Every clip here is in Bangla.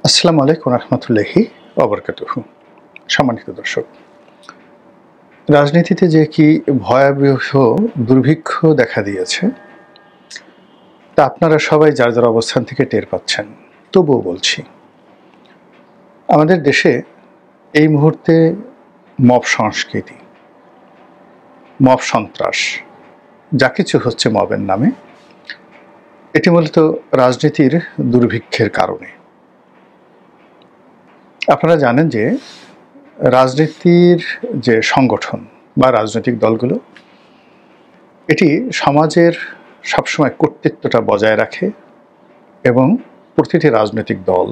আসসালামু আলাইকুম রহমতুল্লাহি ওয়াবারাকাতুহু। সম্মানিত দর্শক, রাজনীতিতে যে কি ভয়াবহ দুর্ভিক্ষ দেখা দিয়েছে তা আপনারা সবাই যার যার অবস্থান থেকে টের পাচ্ছেন। তবুও বলছি, আমাদের দেশে এই মুহূর্তে মব সংস্কৃতি, মব সন্ত্রাস যা কিছু হচ্ছে মবের নামে, এটি মূলত রাজনীতির দুর্ভিক্ষের কারণে। আপনারা জানেন যে রাজনীতির যে সংগঠন বা রাজনৈতিক দলগুলো, এটি সমাজের সবসময় কর্তৃত্বটা বজায় রাখে এবং প্রতিটি রাজনৈতিক দল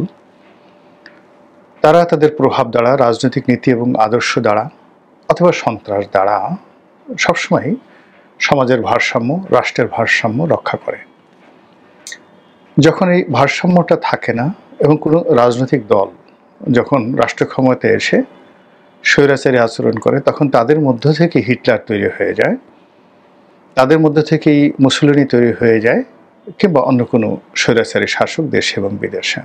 তারা তাদের প্রভাব দ্বারা, রাজনৈতিক নীতি এবং আদর্শ দ্বারা অথবা সন্ত্রাস দ্বারা সবসময় সমাজের ভারসাম্য, রাষ্ট্রের ভারসাম্য রক্ষা করে। যখন এই ভারসাম্যটা থাকে না এবং কোনো রাজনৈতিক দল যখন রাষ্ট্র ক্ষমতায় এসে স্বৈরাচারী আচরণ করে, তখন তাদের মধ্য থেকে হিটলার তৈরি হয়ে যায়, তাদের মধ্য থেকেই মুসলিনী তৈরি হয়ে যায়, কিংবা অন্য কোনো স্বৈরাচারী শাসক দেশে এবং বিদেশে।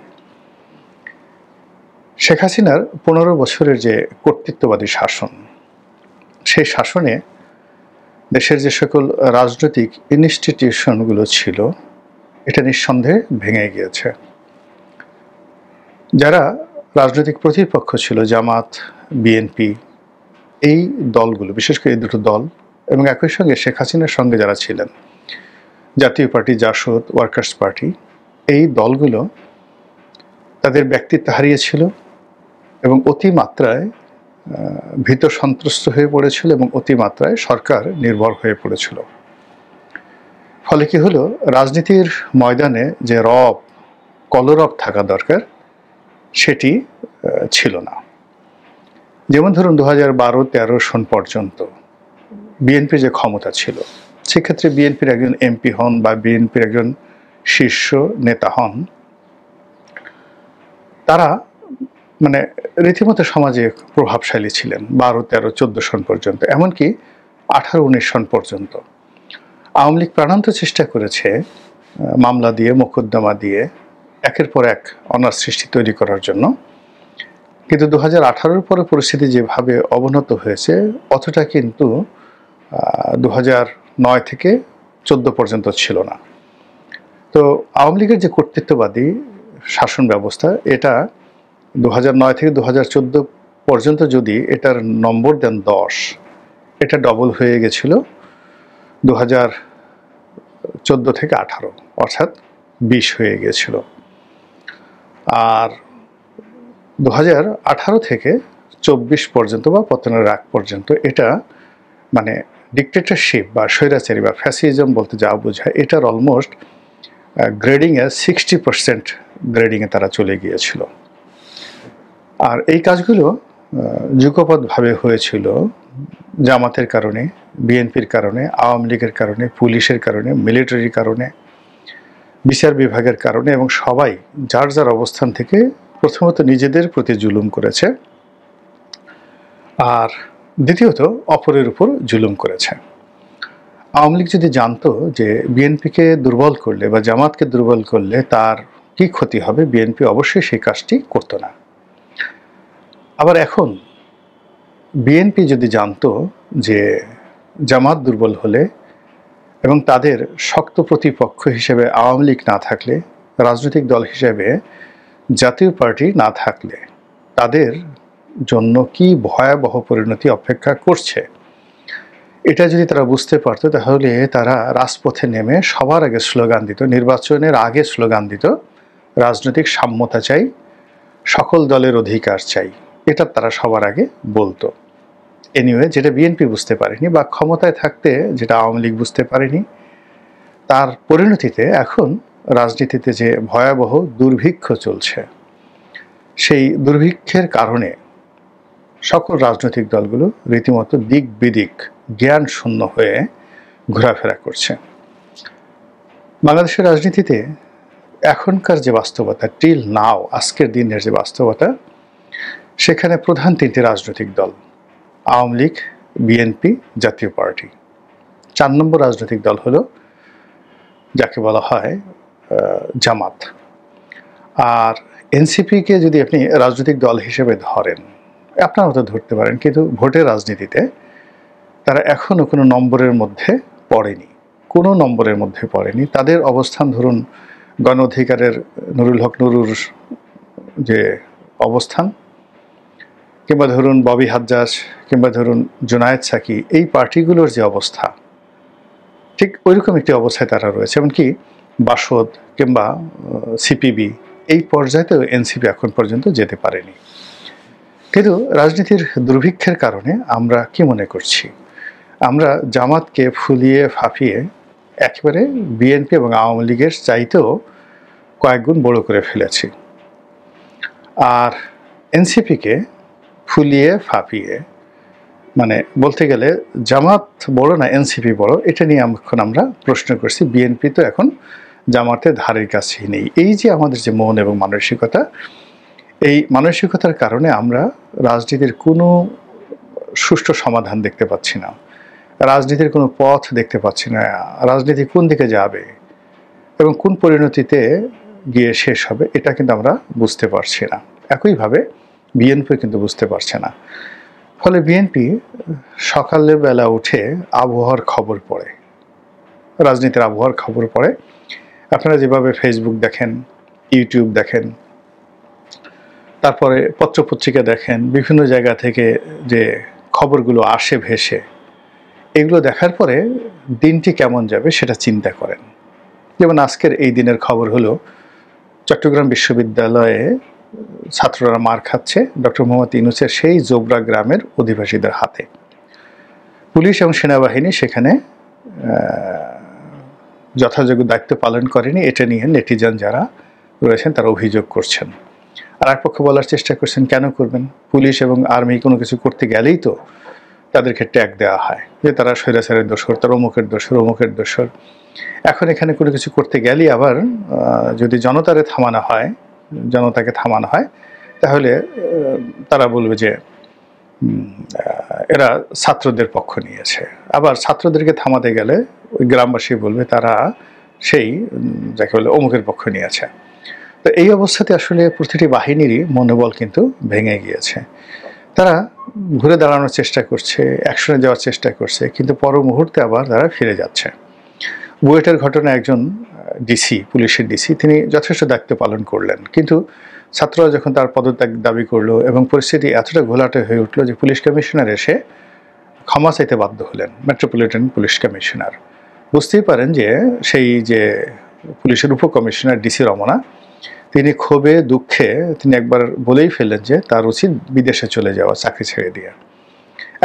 শেখ হাসিনার 15 বছরের যে কর্তৃত্ববাদী শাসন, সেই শাসনে দেশের যে সকল রাজনৈতিক ইনস্টিটিউশনগুলো ছিল, এটা নিঃসন্দেহে ভেঙে গিয়েছে। যারা রাজনৈতিক প্রতিপক্ষ ছিল, জামাত, বিএনপি, এই দলগুলো, বিশেষ করে এই দুটো দল, এবং একই সঙ্গে শেখ হাসিনার সঙ্গে যারা ছিলেন, জাতীয় পার্টি, জাসদ, ওয়ার্কার্স পার্টি, এই দলগুলো তাদের ব্যক্তিত্ব হারিয়েছিল এবং অতিমাত্রায় ভীত সন্ত্রস্ত হয়ে পড়েছিল এবং অতিমাত্রায় সরকার নির্ভর হয়ে পড়েছিল। ফলে কি হলো, রাজনীতির ময়দানে যে রব, কলরব থাকা দরকার, সেটি ছিল না। যেমন ধরুন 2012-13 সন পর্যন্ত বিএনপির যে ক্ষমতা ছিল, সেক্ষেত্রে বিএনপির একজন এমপি হন বা বিএনপির একজন শীর্ষ নেতা হন, তারা মানে রীতিমতো সমাজে প্রভাবশালী ছিলেন 12-13-14 সন পর্যন্ত, এমনকি 18-19 সন পর্যন্ত। আওয়ামী লীগ প্রাণান্ত চেষ্টা করেছে মামলা দিয়ে, মোকদ্দমা দিয়ে একের পর এক অনার সৃষ্টি তৈরি করার জন্য, কিন্তু 2018-র পরে পরিস্থিতি যেভাবে অবনত হয়েছে, অতটা কিন্তু 2009 থেকে 14 পর্যন্ত ছিল না। তো আওয়ামী লীগের যে কর্তৃত্ববাদী শাসন ব্যবস্থা, এটা 2009 থেকে 2014 পর্যন্ত যদি এটার নম্বর দেন 10, এটা ডবল হয়ে গেছিল 2014 থেকে 18, অর্থাৎ 20 হয়ে গিয়েছিল। আর 2018 থেকে 24 পর্যন্ত বা পতনের আগ পর্যন্ত এটা মানে ডিক্টেটরশিপ বা স্বৈরাচারী বা ফ্যাসিজম বলতে যা বোঝায়, এটার অলমোস্ট গ্রেডিংয়ে 60% গ্রেডিংয়ে তারা চলে গিয়েছিল। আর এই কাজগুলো যুগপৎভাবে হয়েছিল জামাতের কারণে, বিএনপির কারণে, আওয়ামী লীগের কারণে, পুলিশের কারণে, মিলিটারির কারণে, বিচার বিভাগের কারণে, এবং সবাই যার যার অবস্থান থেকে প্রথমত নিজেদের প্রতি জুলুম করেছে, আর দ্বিতীয়ত অপরের উপর জুলুম করেছে। আওয়ামী লীগ যদি জানতো যে বিএনপিকে দুর্বল করলে বা জামাতকে দুর্বল করলে তার কি ক্ষতি হবে, বিএনপি অবশ্যই সেই কাজটি করতো না। আবার এখন বিএনপি যদি জানতো যে জামাত দুর্বল হলে এবং তাদের শক্ত প্রতিপক্ষ হিসেবে আওয়ামী লীগ না থাকলে, রাজনৈতিক দল হিসেবে জাতীয় পার্টি না থাকলে তাদের জন্য কি ভয়াবহ পরিণতি অপেক্ষা করছে, এটা যদি তারা বুঝতে পারতো, তাহলে তারা রাজপথে নেমে সবার আগে স্লোগান দিত, নির্বাচনের আগে স্লোগান দিত, রাজনৈতিক সাম্যতা চাই, সকল দলের অধিকার চাই, এটা তারা সবার আগে বলতো। এনিওয়ে, যেটা বিএনপি বুঝতে পারেনি বা ক্ষমতায় থাকতে যেটা আওয়ামী লীগ বুঝতে পারেনি, তার পরিণতিতে এখন রাজনীতিতে যে ভয়াবহ দুর্ভিক্ষ চলছে, সেই দুর্ভিক্ষের কারণে সকল রাজনৈতিক দলগুলো রীতিমতো দিক বিদিক জ্ঞান শূন্য হয়ে ঘোরাফেরা করছে। বাংলাদেশের রাজনীতিতে এখনকার যে বাস্তবতা, টিল নাও, আজকের দিনের যে বাস্তবতা, সেখানে প্রধান 3টি রাজনৈতিক দল, আওয়ামী লীগ, বিএনপি, জাতীয় পার্টি। 4 নম্বর রাজনৈতিক দল হলো যাকে বলা হয় জামাত। আর এনসিপিকে যদি আপনি রাজনৈতিক দল হিসেবে ধরেন, আপনার মতো ধরতে পারেন, কিন্তু ভোটের রাজনীতিতে তারা এখনও কোনো নম্বরের মধ্যে পড়েনি, কোনো নম্বরের মধ্যে পড়েনি। তাদের অবস্থান ধরুন গণ অধিকারের নুরুল হক নুরুর যে অবস্থান, কিংবা ধরুন ববি হাজ্জাজ, কিংবা ধরুন জুনায়েদ সাকি, এই পার্টিগুলোর যে অবস্থা, ঠিক ওইরকম একটি অবস্থায় তারা রয়েছে। এমনকি বাসদ কিংবা সিপিবি এই পর্যায়েতেও এনসিপি এখন পর্যন্ত যেতে পারেনি। কিন্তু রাজনীতির দুর্ভিক্ষের কারণে আমরা কি মনে করছি, আমরা জামাতকে ফুলিয়ে ফাঁপিয়ে একেবারে বিএনপি এবং আওয়ামী লীগের চাইতেও কয়েক গুণ বড় করে ফেলেছি। আর এনসিপিকে ফুলিয়ে ফাঁপিয়ে, মানে বলতে গেলে জামাত বড় না এনসিপি বড়, এটা নিয়ে এখন আমরা প্রশ্ন করছি। বিএনপি তো এখন জামাতের ধারের কাছেই নেই। এই যে আমাদের যে মন এবং মানসিকতা, এই মানসিকতার কারণে আমরা রাজনীতির কোনো সুষ্ঠু সমাধান দেখতে পাচ্ছি না, রাজনীতির কোনো পথ দেখতে পাচ্ছি না, রাজনীতি কোন দিকে যাবে এবং কোন পরিণতিতে গিয়ে শেষ হবে এটা কিন্তু আমরা বুঝতে পারছি না। একইভাবে বিএনপি কিন্তু বুঝতে পারছে না। ফলে বিএনপি সকালের বেলা উঠে আবহাওয়ার খবর পড়ে, রাজনীতির আবহাওয়ার খবর পড়ে। আপনারা যেভাবে ফেসবুক দেখেন, ইউটিউব দেখেন, তারপরে পত্রপত্রিকা দেখেন, বিভিন্ন জায়গা থেকে যে খবরগুলো আসে ভেসে, এগুলো দেখার পরে দিনটি কেমন যাবে সেটা চিন্তা করেন। যেমন আজকের এই দিনের খবর হলো চট্টগ্রাম বিশ্ববিদ্যালয়ে ছাত্ররা মার খাচ্ছে ডক্টর মোহাম্মদ ইউনূসের সেই জোবরা গ্রামের অধিবাসীদের হাতে। পুলিশ এবং সেনাবাহিনী সেখানে যথাযোগ্য দায়িত্ব পালন করেনি, এটা নিয়ে নেটিজেন যারা রয়েছেন তারা অভিযোগ করছেন। আর এক পক্ষে বলার চেষ্টা করছেন, কেন করবেন, পুলিশ এবং আর্মি কোনো কিছু করতে গেলেই তো তাদেরকে ট্যাগ দেওয়া হয় যে তারা স্বৈরাচারের দোসর, তারা অমুকের দোসর, অমুকের দোসর। এখন এখানে কোনো কিছু করতে গেলেই আবার যদি জনতাকে থামানো হয় তাহলে তারা বলবে যে এরা ছাত্রদের পক্ষ নিয়েছে। আবার ছাত্রদেরকে থামাতে গেলে ওই গ্রামবাসী বলবে তারা সেই যাকে বলে অমুকের পক্ষ নিয়েছে। তো এই অবস্থাতে আসলে প্রতিটি বাহিনীরই মনোবল কিন্তু ভেঙে গিয়েছে। তারা ঘুরে দাঁড়ানোর চেষ্টা করছে, অ্যাকশনে যাওয়ার চেষ্টা করছে, কিন্তু পর মুহূর্তে আবার তারা ফিরে যাচ্ছে। বুয়েটের ঘটনা, একজন ডিসি, পুলিশের ডিসি, তিনি যথেষ্ট দায়িত্ব পালন করলেন, কিন্তু ছাত্ররা যখন তার পদত্যাগ দাবি করলো এবং পরিস্থিতি এতটা ঘোলাটে হয়ে উঠলো যে পুলিশ কমিশনার এসে ক্ষমা চাইতে বাধ্য হলেন, মেট্রোপলিটন পুলিশ কমিশনার। বুঝতেই পারেন যে সেই যে পুলিশের উপকমিশনার ডিসি রমনা, তিনি ক্ষোভে দুঃখে তিনি একবার বলেই ফেললেন যে তার উচিত বিদেশে চলে যাওয়া, চাকরি ছেড়ে দিয়ে।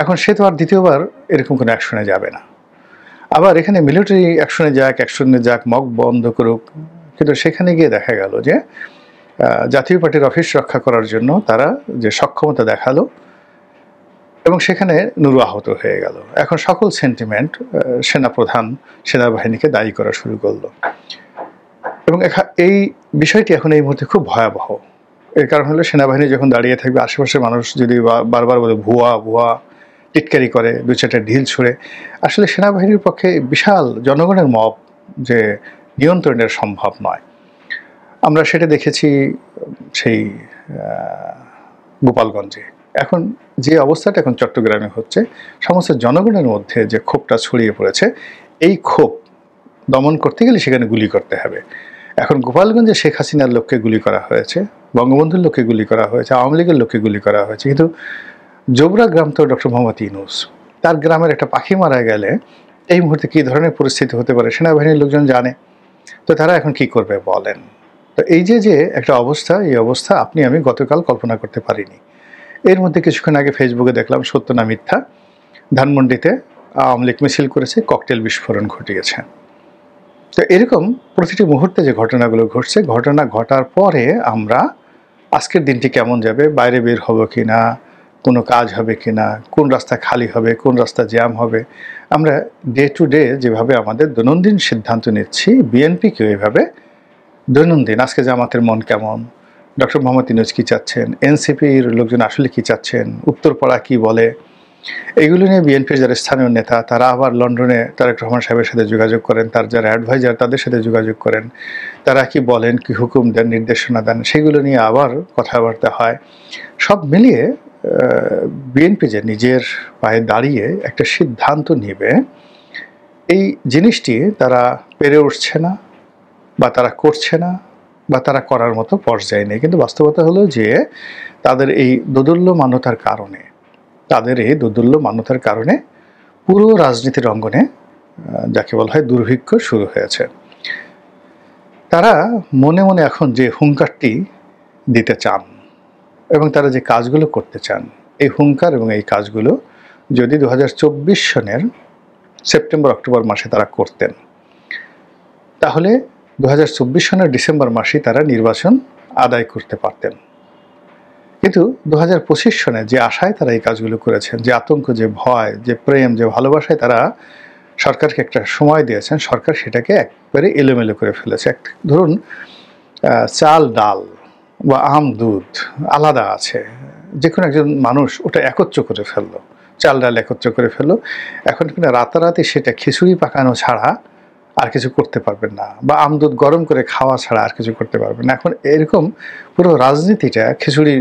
এখন সে তো আর দ্বিতীয়বার এরকম কোনো অ্যাকশনে যাবে না। আবার এখানে মিলিটারি অ্যাকশনে যাক, মক বন্ধ করুক, কিন্তু সেখানে গিয়ে দেখা গেল যে জাতীয় পার্টির অফিস রক্ষা করার জন্য তারা যে সক্ষমতা দেখালো এবং সেখানে নুরু আহত হয়ে গেল। এখন সকল সেন্টিমেন্ট সেনাপ্রধান সেনাবাহিনীকে দায়ী করা শুরু করলো এবং এই বিষয়টি এখন এই মুহূর্তে খুব ভয়াবহ। এর কারণ হলো সেনাবাহিনী যখন দাঁড়িয়ে থাকবে, আশেপাশের মানুষ যদি বারবার বলে ভুয়া ভুয়া, টিটকারি করে, দু চারটা ঢিল ছুঁড়ে, আসলে সেনাবাহিনীর পক্ষে বিশাল জনগণের মব যে নিয়ন্ত্রণের সম্ভব নয়। আমরা সেটা দেখেছি সেই গোপালগঞ্জে। এখন যে অবস্থাটা এখন চট্টগ্রামে হচ্ছে, সমস্ত জনগণের মধ্যে যে ক্ষোভটা ছড়িয়ে পড়েছে, এই ক্ষোভ দমন করতে গেলে সেখানে গুলি করতে হবে। এখন গোপালগঞ্জে শেখ হাসিনার লোককে গুলি করা হয়েছে, বঙ্গবন্ধুর লোককে গুলি করা হয়েছে, আওয়ামী লীগের লোককে গুলি করা হয়েছে, কিন্তু জোবরা গ্রাম তো ডক্টর মোহাম্মদ ইউনূস, তার গ্রামের একটা পাখি মারা গেলে এই মুহূর্তে কী ধরনের পরিস্থিতি হতে পারে সেনাবাহিনীর লোকজন জানে। তো তারা এখন কি করবে বলেন? তো এই যে একটা অবস্থা, এই অবস্থা আপনি আমি গতকাল কল্পনা করতে পারিনি। এর মধ্যে কিছুক্ষণ আগে ফেসবুকে দেখলাম, সত্য না মিথ্যা, ধানমন্ডিতে আওয়ামী লীগ মিছিল করেছে, ককটেল বিস্ফোরণ ঘটিয়েছে। তো এরকম প্রতিটি মুহূর্তে যে ঘটনাগুলো ঘটছে, ঘটনা ঘটার পরে আমরা আজকের দিনটি কেমন যাবে, বাইরে বের হবো কি না, কোনো কাজ হবে কি না, কোন রাস্তা খালি হবে, কোন রাস্তা জ্যাম হবে, আমরা ডে টু ডে যেভাবে আমাদের দৈনন্দিন সিদ্ধান্ত নিচ্ছি, বিএনপিকেও এভাবে দৈনন্দিন আজকে জামাতের মন কেমন, ডক্টর মোহাম্মদ ইউনূস কী চাচ্ছেন, এনসিপির লোকজন আসলে কী চাচ্ছেন, উত্তরপাড়া কী বলে, এগুলো নিয়ে বিএনপির যারা স্থানীয় নেতা তারা আবার লন্ডনে তারেক রহমান সাহেবের সাথে যোগাযোগ করেন, তার যারা অ্যাডভাইজার তাদের সাথে যোগাযোগ করেন, তারা কি বলেন, কি হুকুম দেন, নির্দেশনা দেন, সেগুলো নিয়ে আবার কথাবার্তা হয়। সব মিলিয়ে বিএনপি যে নিজের পায়ে দাঁড়িয়ে একটা সিদ্ধান্ত নেবে, এই জিনিসটি তারা পেরে উঠছে না, বা তারা করছে না, বা তারা করার মতো পর্যায়ে নেই। কিন্তু বাস্তবতা হলো যে তাদের এই দোদুল্যমানতার কারণে পুরো রাজনীতির অঙ্গনে যাকে বলা হয় দুর্ভিক্ষ শুরু হয়েছে। তারা মনে মনে এখন যে হুঙ্কারটি দিতে চান এবং তারা যে কাজগুলো করতে চান, এই হুঙ্কার এবং এই কাজগুলো যদি 2024 সনের সেপ্টেম্বর অক্টোবর মাসে তারা করতেন, তাহলে 2024 সনের ডিসেম্বর মাসে তারা নির্বাচন আদায় করতে পারতেন। কিন্তু 2025 সনে যে আশায় তারা এই কাজগুলো করেছেন, যে আতঙ্ক, যে ভয়, যে প্রেম, যে ভালোবাসায় তারা সরকারকে একটা সময় দিয়েছেন, সরকার সেটাকে একবারে এলোমেলো করে ফেলেছে। ধরুন চাল ডাল বা আম দুধ আলাদা আছে, যে কোনো একজন মানুষ ওটা একত্র করে ফেললো, চাল ডাল একত্র করে ফেললো। এখন কিন্তু রাতারাতি সেটা খিচুড়ি পাকানো ছাড়া আর কিছু করতে পারবেন না, বা আম দুধ গরম করে খাওয়া ছাড়া আর কিছু করতে পারবেন না। এখন এরকম পুরো রাজনীতিটা খিচুড়ি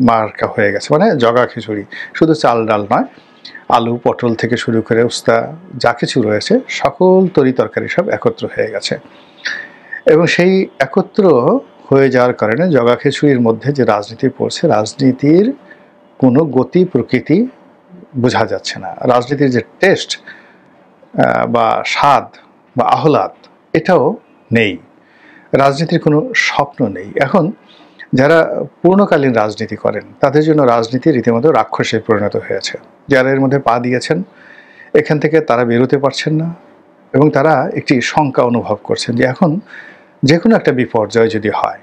মার্কা হয়ে গেছে, মানে জগা খিচুড়ি। শুধু চাল ডাল নয়, আলু পটল থেকে শুরু করে উস্তা যা কিছু রয়েছে সকল তরি তরকারি সব একত্র হয়ে গেছে। এবং সেই একত্র হয়ে যাওয়ার কারণে জগা খিচুড়ির মধ্যে যে রাজনীতি পড়ছে, রাজনীতির কোনো গতি প্রকৃতি বোঝা যাচ্ছে না। রাজনীতির যে টেস্ট বা স্বাদ বা আহ্লাদ, এটাও নেই। রাজনীতির কোনো স্বপ্ন নেই। এখন যারা পূর্ণকালীন রাজনীতি করেন তাদের জন্য রাজনীতি রীতিমতো রাক্ষসে পরিণত হয়েছে। যারা এর মধ্যে পা দিয়েছেন, এখান থেকে তারা বেরোতে পারছেন না এবং তারা একটি শঙ্কা অনুভব করছেন যে এখন যে কোনো একটা বিপর্যয় যদি হয়,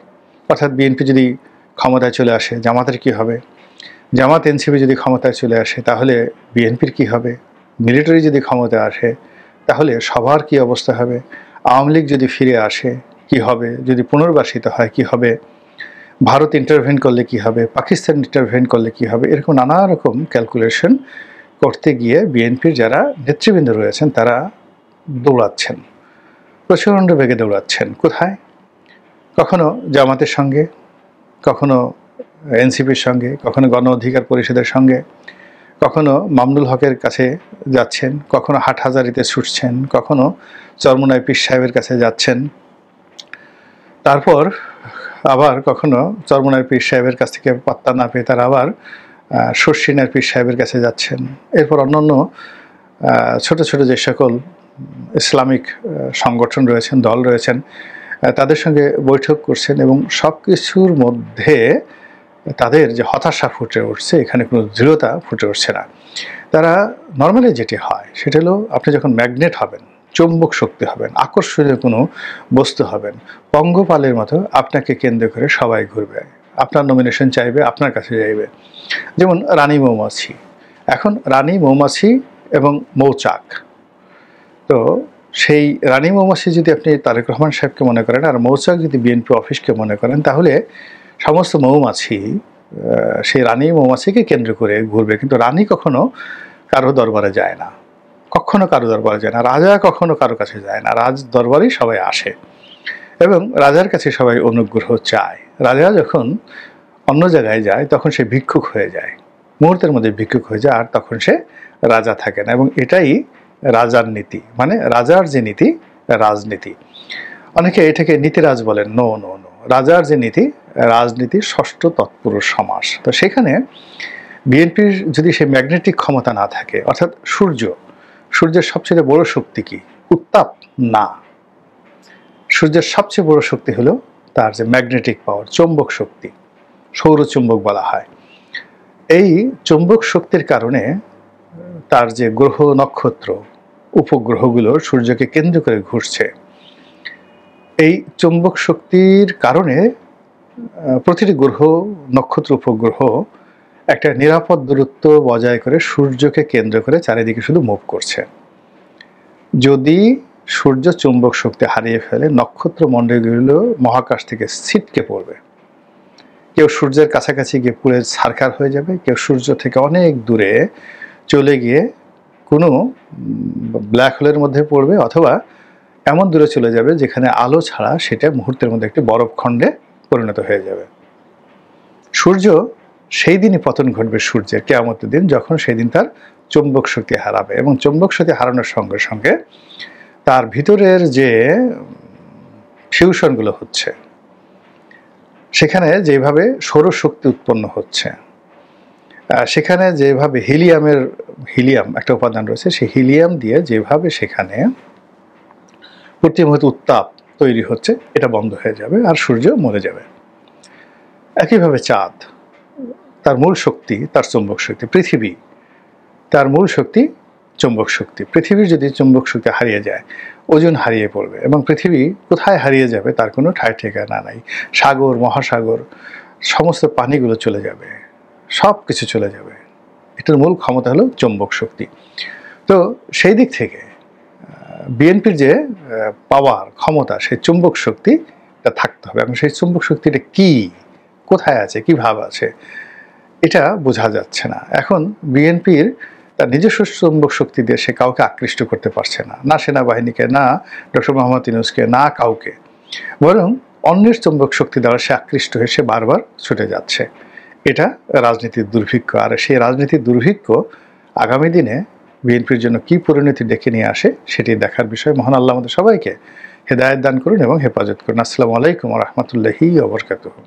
অর্থাৎ বিএনপি যদি ক্ষমতায় চলে আসে, জামাতের কি হবে? জামাত এনসিপি যদি ক্ষমতায় চলে আসে তাহলে বিএনপির কি হবে? মিলিটারি যদি ক্ষমতায় আসে তাহলে সবার কি অবস্থা হবে? আওয়ামী লীগ যদি ফিরে আসে কি হবে? যদি পুনর্বাসিত হয় কি হবে? ভারত ইন্টারভেন করলে কি হবে? পাকিস্তান ইন্টারভেন করলে কি হবে? এরকম নানা রকম ক্যালকুলেশন করতে গিয়ে বিএনপির যারা নেতৃবৃন্দ রয়েছেন তারা দৌড়াচ্ছেন, প্রচণ্ড বেগে দৌড়াচ্ছেন। কোথায়? কখনো জামাতের সঙ্গে, কখনো এনসিপির সঙ্গে, কখনো গণ অধিকার পরিষদের সঙ্গে, কখনো মামুনুল হকের কাছে যাচ্ছেন, কখনো হাটহাজারিতে ছুটছেন, কখনো চরমোনাই পীর সাহেবের কাছে যাচ্ছেন, তারপর আবার কখনো চরমোনাই পীর সাহেবের কাছ থেকে পাত্তা না পেয়ে তারা আবার শর্ষিনার পীর সাহেবের কাছে যাচ্ছেন। এরপর অন্যান্য ছোট ছোট যে সকল ইসলামিক সংগঠন রয়েছেন, দল রয়েছেন, তাদের সঙ্গে বৈঠক করছেন এবং সব কিছুর মধ্যে তাদের যে হতাশা ফুটে উঠছে, এখানে কোনো দৃঢ়তা ফুটে উঠছে না। তারা নর্মালি যেটি হয় সেটা হলো, আপনি যখন ম্যাগনেট হবেন, চুম্বক শক্তি হবেন, আকর্ষণীয় কোনো বস্তু হবেন, পঙ্গপালের মতো আপনাকে কেন্দ্র করে সবাই ঘুরবে, আপনার নমিনেশন চাইবে, আপনার কাছে যাইবে। যেমন রানী মৌমাছি। এখন রানী মৌমাছি এবং মৌচাক, তো সেই রানী মৌমাছি যদি আপনি তারেক রহমান সাহেবকে মনে করেন আর মৌচাক যদি বিএনপি অফিসকে মনে করেন, তাহলে সমস্ত মৌমাছি সেই রানী মৌমাছিকে কেন্দ্র করে ঘুরবে। কিন্তু রানী কখনো কারো দরবারে যায় না, কখনো কারো দরবারে যায় না। রাজা কখনো কারো কাছে যায় না, রাজ দরবারেই সবাই আসে এবং রাজার কাছে সবাই অনুগ্রহ চায়। রাজা যখন অন্য জায়গায় যায় তখন সে ভিক্ষুক হয়ে যায়, মুহূর্তের মধ্যে ভিক্ষুক হয়ে যায়, আর তখন সে রাজা থাকে না। এবং এটাই রাজার নীতি, মানে রাজার যে নীতি, রাজনীতি। অনেকে এটাকে নীতিরাজ বলেন। নো নো নো, রাজার যে নীতি, রাজনীতির ষষ্ঠ তৎপুরুষ সমাস। তো সেখানে বিএনপির যদি সেই ম্যাগনেটিক ক্ষমতা না থাকে, অর্থাৎ সূর্যের সবচেয়ে বড় শক্তি কি? উত্তাপ না, সূর্যের সবচেয়ে বড় শক্তি হলো তার যে ম্যাগনেটিক পাওয়ার, চৌম্বক শক্তি, সৌরচুম্বক বলা হয়। এই চৌম্বক শক্তির কারণে তার যে গ্রহ নক্ষত্র উপগ্রহগুলো সূর্যকে কেন্দ্র করে ঘুরছে, এই চৌম্বক শক্তির কারণে প্রতিটি গ্রহ নক্ষত্র উপগ্রহ একটা নিরাপদ দূরত্ব বজায় করে সূর্যকে কেন্দ্র করে চারিদিকে শুধু মুভ করছে। যদি সূর্য চুম্বক শক্তি হারিয়ে ফেলে, নক্ষত্র মণ্ডলগুলো মহাকাশ থেকে ছিটকে পড়বে। কেউ সূর্যের কাছাকাছি গিয়ে পুড়ে ছারখার হয়ে যাবে, কেউ সূর্য থেকে অনেক দূরে চলে গিয়ে কোনো ব্ল্যাক হোলের মধ্যে পড়বে, অথবা এমন দূরে চলে যাবে যেখানে আলো ছাড়া সেটা মুহূর্তের মধ্যে একটি বরফখণ্ডে পরিণত হয়ে যাবে। সূর্য সেই দিনই পতন ঘটবে সূর্যের, কিয়ামতের দিন, যখন সেই দিন তার চৌম্বক শক্তি হারাবে, এবং চৌম্বক শক্তি হারানোর সঙ্গে সঙ্গে তার ভিতরের যে ফিউশনগুলো হচ্ছে, সেখানে যেভাবে সৌরশক্তি উৎপন্ন হচ্ছে, সেখানে যেভাবে হিলিয়াম একটা উপাদান রয়েছে, সেই হিলিয়াম দিয়ে যেভাবে সেখানে প্রতি মুহূর্তে উত্তাপ তৈরি হচ্ছে, এটা বন্ধ হয়ে যাবে আর সূর্য মরে যাবে। একইভাবে চাঁদ, তার মূল শক্তি তার চৌম্বক শক্তি। পৃথিবী, তার মূল শক্তি চৌম্বক শক্তি। পৃথিবীর যদি চৌম্বক শক্তি হারিয়ে যায়, ওজন হারিয়ে পড়বে, এবং পৃথিবী কোথায় হারিয়ে যাবে তার কোনো ঠাঁই ঠিকানা নাই। সাগর, মহাসাগর, সমস্ত পানিগুলো চলে যাবে, সব কিছু চলে যাবে। এটার মূল ক্ষমতা হলো চৌম্বক শক্তি। তো সেই দিক থেকে বিএনপির যে পাওয়ার, ক্ষমতা, সেই চুম্বক শক্তিটা থাকতে হবে, এবং সেই চুম্বক শক্তিটা কি, কোথায় আছে, কি ভাব আছে, এটা বোঝা যাচ্ছে না। এখন বিএনপির তার নিজস্ব চুম্বক শক্তি দিয়ে সে কাউকে আকৃষ্ট করতে পারছে না, না সেনাবাহিনীকে, না ডক্টর মোহাম্মদ ইউনূসকে, না কাউকে, বরং অন্যের চুম্বক শক্তি দ্বারা সে আকৃষ্ট হয়ে সে বারবার ছুটে যাচ্ছে। এটা রাজনীতির দুর্ভিক্ষ। আর সেই রাজনীতির দুর্ভিক্ষ আগামী দিনে বিএনপির জন্য কি পরিণতি ডেকে নিয়ে আসে সেটি দেখার বিষয়। মহান আল্লাহ আমাদের সবাইকে হেদায়েত দান করুন এবং হেফাজত করুন। আসসালামু আলাইকুম ওয়া রাহমাতুল্লাহি ওয়া বারাকাতুহু।